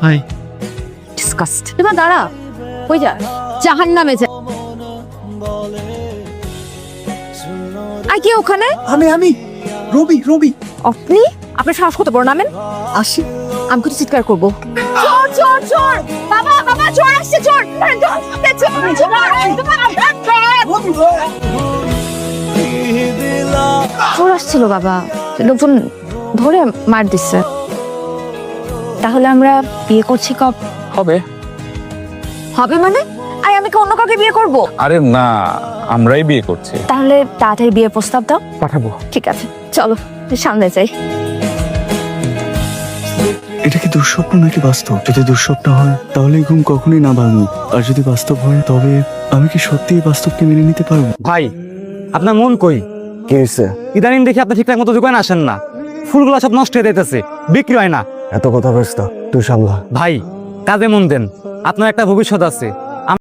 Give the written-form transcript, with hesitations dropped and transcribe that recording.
High discussed. এবার দাঁড়া, কই যা? জাহান্নামে যা। আর কি ওখানে? আমি রবি রবি আপনি আপনার সাহস কত বড়, নামেন। আসি। আমি কিছু চিৎকার করবো। চোর চোর চোর, বাবা বাবা চোর আসছে, চোর চোর আসছিল বাবা, লোকজন ধরে মার দিচ্ছে। তাহলে আমরা বিয়ে করছি কব? হবে হবে মানে? আরে আমি কি অন্য কাউকে বিয়ে করব? আরে না, আমরাই বিয়ে করছি। তাহলে তাড়াতাড়ি বিয়ের প্রস্তাব দাও। পাঠাবো। ঠিক আছে, চলো সামনে যাই। এটা কি দুঃস্বপ্ন নাকি বাস্তব? যদি দুঃস্বপ্ন হয় তাহলে এই ঘুম কখনোই না ভাঙুক, আর যদি বাস্তব হয় তবে আমি কি সত্যি এই বাস্তবকে মেনে নিতে পারবো? ভাই, আপনার মন কই? কি হয়েছে? ইদানিং দেখি আপনি ঠিকঠাক মতো দোকানে আসেন না, ফুলগুলো সব নষ্ট হয়ে যাইতেছে, বিক্রি হয় না। এত কথা ব্যস্ত, তুই সামলা। ভাই, কাজে মন দেন, আপনার একটা ভবিষ্যৎ আছে।